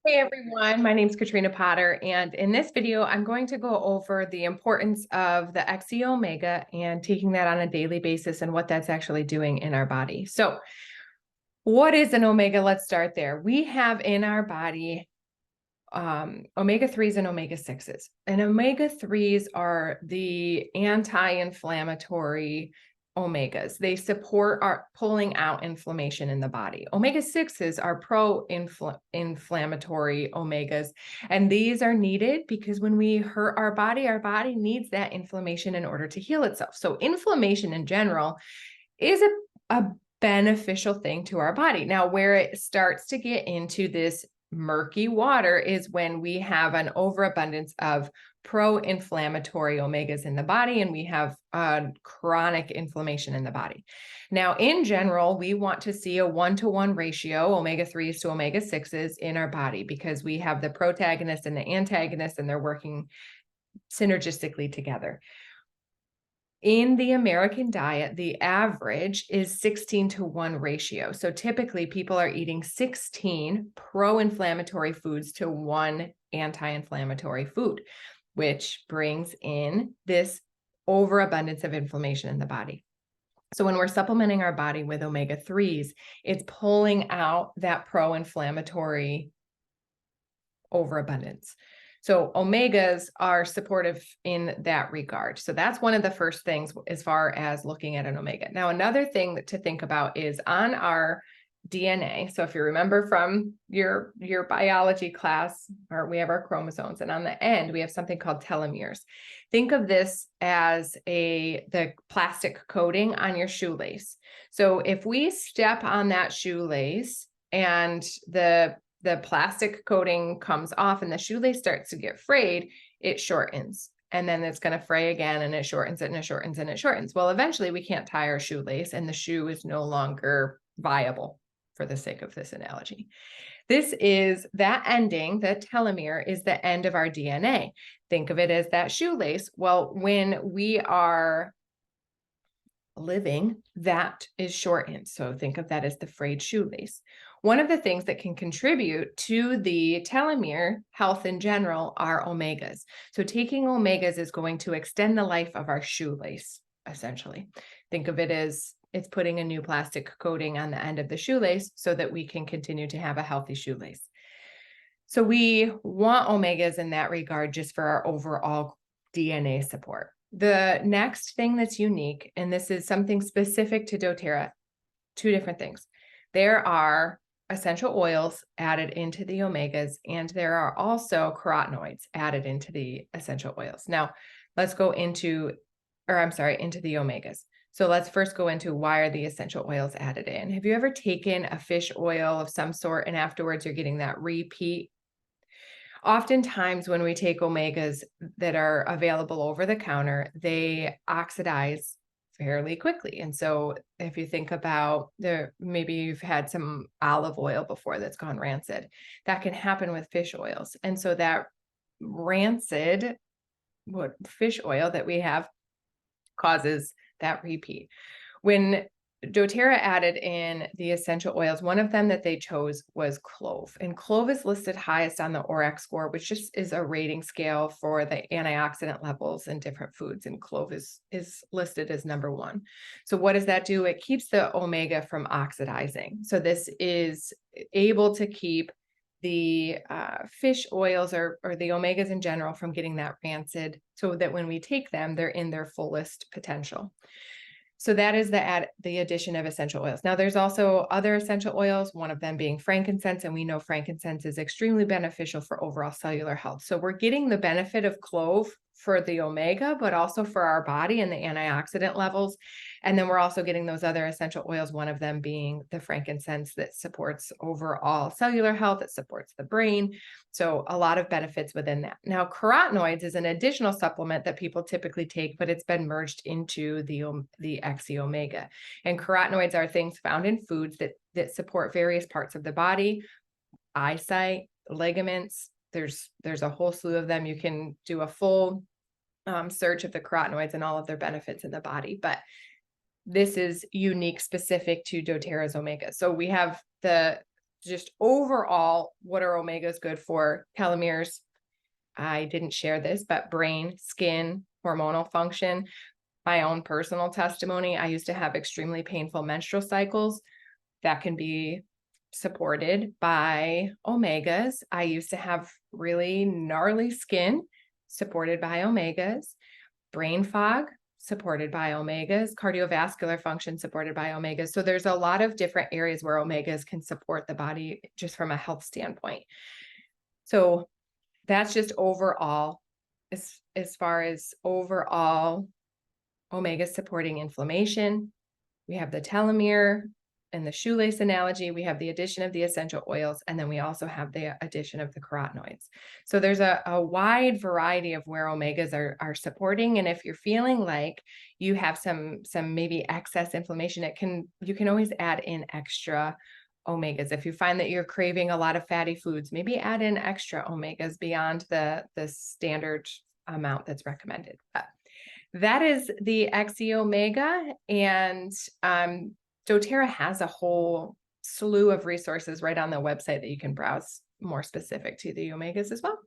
Hey everyone, my name is Katrina Potter, and in this video, I'm going to go over the importance of the XEOmega and taking that on a daily basis and what that's actually doing in our body. So, what is an omega? Let's start there. We have in our body omega 3s and omega 6s. And omega 3s are the anti-inflammatory omegas. They support our pulling out inflammation in the body. Omega 6s are pro-inflammatory omegas. And these are needed because when we hurt our body needs that inflammation in order to heal itself. So inflammation in general is a beneficial thing to our body. Now, where it starts to get into this murky water is when we have an overabundance of pro-inflammatory omegas in the body and we have chronic inflammation in the body. Now, in general, we want to see a 1-to-1 ratio, omega 3s to omega 6s in our body because we have the protagonist and the antagonist and they're working synergistically together. In the American diet, the average is 16-to-1 ratio. So typically people are eating 16 pro-inflammatory foods to 1 anti-inflammatory food, which brings in this overabundance of inflammation in the body. So when we're supplementing our body with omega 3s, it's pulling out that pro-inflammatory overabundance. So omegas are supportive in that regard. So that's one of the first things as far as looking at an omega. Now, another thing to think about is on our DNA. So if you remember from your biology class, or we have our chromosomes, and on the end, we have something called telomeres. Think of this as the plastic coating on your shoelace. So if we step on that shoelace and the plastic coating comes off and the shoelace starts to get frayed, it shortens. And then it's going to fray again and it shortens and it shortens and it shortens. Well, eventually we can't tie our shoelace and the shoe is no longer viable for the sake of this analogy. This is that ending, the telomere is the end of our DNA. Think of it as that shoelace. Well, when we are living, that is shortened. So think of that as the frayed shoelace. One of the things that can contribute to the telomere health in general are omegas. So taking omegas is going to extend the life of our shoelace, essentially. Think of it as it's putting a new plastic coating on the end of the shoelace so that we can continue to have a healthy shoelace. So we want omegas in that regard just for our overall DNA support. The next thing that's unique, and this is something specific to doTERRA, two different things. There are essential oils added into the omegas, and there are also carotenoids added into the essential oils. Now, let's go into the omegas. So let's first go into why are the essential oils added in. Have you ever taken a fish oil of some sort and afterwards you're getting that repeat? Oftentimes when we take omegas that are available over the counter, they oxidize fairly quickly. And so if you think about maybe you've had some olive oil before that's gone rancid, that can happen with fish oils. And so that rancid fish oil that we have causes that repeat. When doTERRA added in the essential oils, one of them that they chose was clove. And clove is listed highest on the ORAC score, which just is a rating scale for the antioxidant levels in different foods. And clove is listed as number 1. So what does that do? It keeps the omega from oxidizing. So this is able to keep the fish oils or the omegas in general from getting that rancid so that when we take them, they're in their fullest potential. So that is the addition of essential oils. Now, there's also other essential oils, one of them being frankincense, and we know frankincense is extremely beneficial for overall cellular health. So we're getting the benefit of clove for the omega, but also for our body and the antioxidant levels. And then we're also getting those other essential oils, one of them being the frankincense that supports overall cellular health, it supports the brain. So a lot of benefits within that. Now, carotenoids is an additional supplement that people typically take, but it's been merged into the XEOmega. And carotenoids are things found in foods that support various parts of the body, eyesight, ligaments. There's a whole slew of them. You can do a full search of the carotenoids and all of their benefits in the body, but this is unique, specific to doTERRA's omega. So we have the just overall, what are omegas good for? Telomeres. I didn't share this, but brain, skin, hormonal function. My own personal testimony, I used to have extremely painful menstrual cycles that can be supported by omegas. I used to have really gnarly skin supported by omegas, brain fog supported by omegas, cardiovascular function supported by omegas. So there's a lot of different areas where omegas can support the body just from a health standpoint. So that's just overall, as far as overall omega supporting inflammation. We have the telomere and the shoelace analogy. We have the addition of the essential oils, and then we also have the addition of the carotenoids. So there's a wide variety of where omegas are supporting. And if you're feeling like you have some maybe excess inflammation, you can always add in extra omegas. If you find that you're craving a lot of fatty foods, maybe add in extra omegas beyond the standard amount that's recommended. But that is the XEOmega, and doTERRA has a whole slew of resources right on the website that you can browse more specific to the omegas as well.